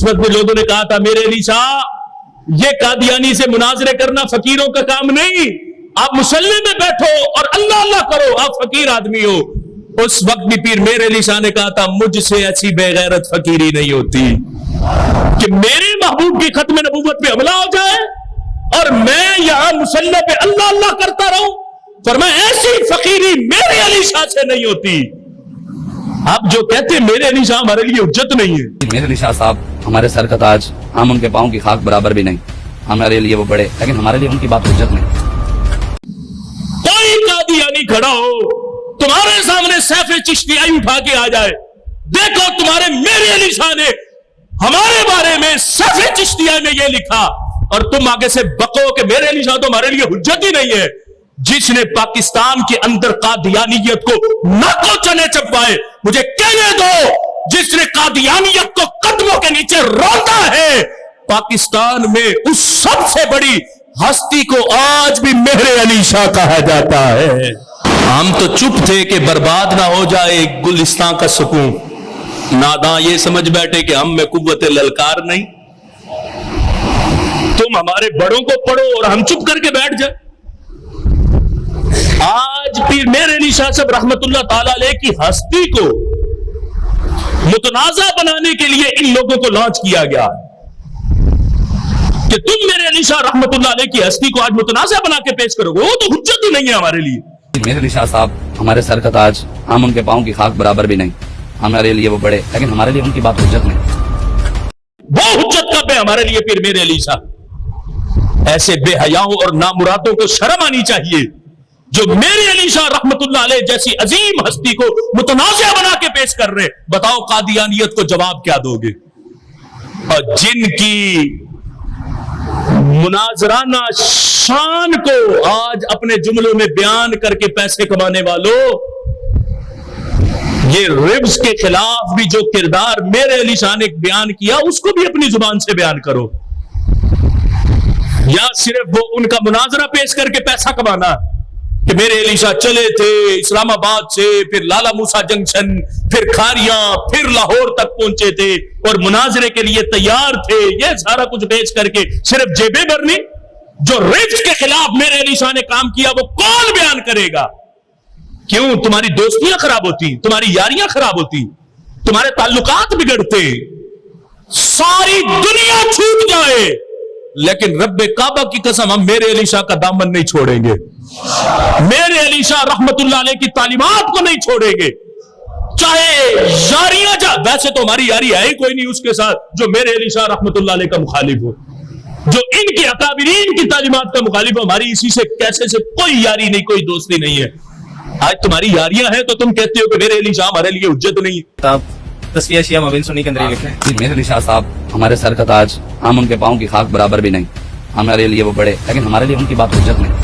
जिस वक्त भी लोगों ने कहा था मेरे अली शाह ये कादियानी से मुनाजरे करना फकीरों का काम नहीं, आप मुसल्ले में बैठो और अल्लाह अल्लाह करो, आप फकीर आदमी हो, उस वक्त भी पीर मेरे अली शाह ने कहा था मुझसे ऐसी बेगैरत फकीरी नहीं होती कि मेरे महबूब की खत्म नबूवत पे हमला हो जाए और मैं यहां मुसल्ले पे अल्लाह अल्लाह करता रहूं। फरमाया ऐसी फकीरी मेरे अली शाह से नहीं होती। आप जो कहते हैं मेरे अली शाह हमारे लिए हुज्जत नहीं है, मेरे अली शाह साहब हमारे सर का ताज, हम उनके पाँव की खाक बराबर भी नहीं, हमारे लिए वो बड़े, लेकिन हमारे लिए उनकी बात हुज्जत नहीं। कोई कादियानी खड़ा हो तुम्हारे सामने सैफ चिश्तियाई उठा के आ जाए, देखो तुम्हारे मेरे अली शाह ने हमारे बारे में सैफ चिश्तियाई में ये लिखा, और तुम आगे से बको कि मेरे अली शाह तो हमारे लिए हुज्जत ही नहीं है। जिसने पाकिस्तान के अंदर कादियानियत को नाको चने चपवाए, मुझे कहने दो, जिसने कादियानियत को कदमों के नीचे रौंदा है, पाकिस्तान में उस सबसे बड़ी हस्ती को आज भी मेरे अली शाह कहा जाता है। हम तो चुप थे कि बर्बाद ना हो जाए गुलिस्तान का सुकून, नादां ये समझ बैठे कि हम में कुव्वत ललकार नहीं। तुम हमारे बड़ों को पढ़ो और हम चुप करके बैठ जाए। आज पीर मेरे अली शाह साहब रहमतुल्लाह ताला अलैह की हस्ती को मुतनाज़ा बनाने के लिए इन लोगों को लॉन्च किया गया कि तुम मेरे अली शाह रहमतुल्लाह अलैह की हस्ती को आज मुतनाज़ा बना के पेश करोगे, वो तो हुज्जत ही नहीं है हमारे लिए। मेरे अली शाह साहब हमारे सर का ताज, हम उनके पाँव की खाक बराबर भी नहीं, हमारे लिए वो बड़े, लेकिन हमारे लिए उनकी बात हुज्जत नहीं। वो हुज्जत कब है हमारे लिए पीर मेरे अली शाह? ऐसे बेहयाओं और नामुरादों को शर्म आनी चाहिए जो मेरे अली शाह रहमतुल्लाह अलैह जैसी अजीम हस्ती को मुतनाज़ा बना के पेश कर रहे। बताओ कादियानियत को जवाब क्या दोगे? और जिनकी मुनाजराना शान को आज अपने जुमलों में बयान करके पैसे कमाने वालों, ये रिब्स के खिलाफ भी जो किरदार मेरे अली शाह ने बयान किया उसको भी अपनी जुबान से बयान करो, या सिर्फ वो उनका मुनाजरा पेश करके पैसा कमाना कि मेरे अली शाह चले थे इस्लामाबाद से, फिर लाला मूसा जंक्शन, फिर खारियां, फिर लाहौर तक पहुंचे थे और मुनाजरे के लिए तैयार थे, ये सारा कुछ बेच करके सिर्फ जेबें भरनी। जो रिब्स के खिलाफ मेरे अली शाह ने काम किया वो कौन बयान करेगा? क्यों तुम्हारी दोस्तियां खराब होती, तुम्हारी यारियां खराब होती, तुम्हारे ताल्लुकात बिगड़ते, सारी दुनिया छूट जाए, लेकिन रब्बे काबा की कसम हम मेरे अली शाह का दामन नहीं छोड़ेंगे, मेरे अली शाह रहमतुल्लाह अलैह की तालीमात को नहीं छोड़ेंगे। चाहे यारियां वैसे तो हमारी यारी है ही कोई नहीं उसके साथ जो मेरे अली शाह रहमतुल्लाह अलैह का मुखालिफ हो, जो इनके अकाबिरीन की तालीमात का मुखालिफ हो, हमारी इसी से कैसे से कोई यारी नहीं, कोई दोस्ती नहीं है। आज तुम्हारी यारियां हैं तो तुम कहते हो कि मेरे अली शाह हमारे लिए हुज्जत नहीं है। तस्वीर शिया मोबिन सुन्नी के अंदर लिखे हैं, मेरे अली शाह साहब हमारे सर का ताज, हम उनके पाँव की खाक बराबर भी नहीं, हमारे लिए वो बड़े, लेकिन हमारे लिए उनकी बात हुज्जत नहीं।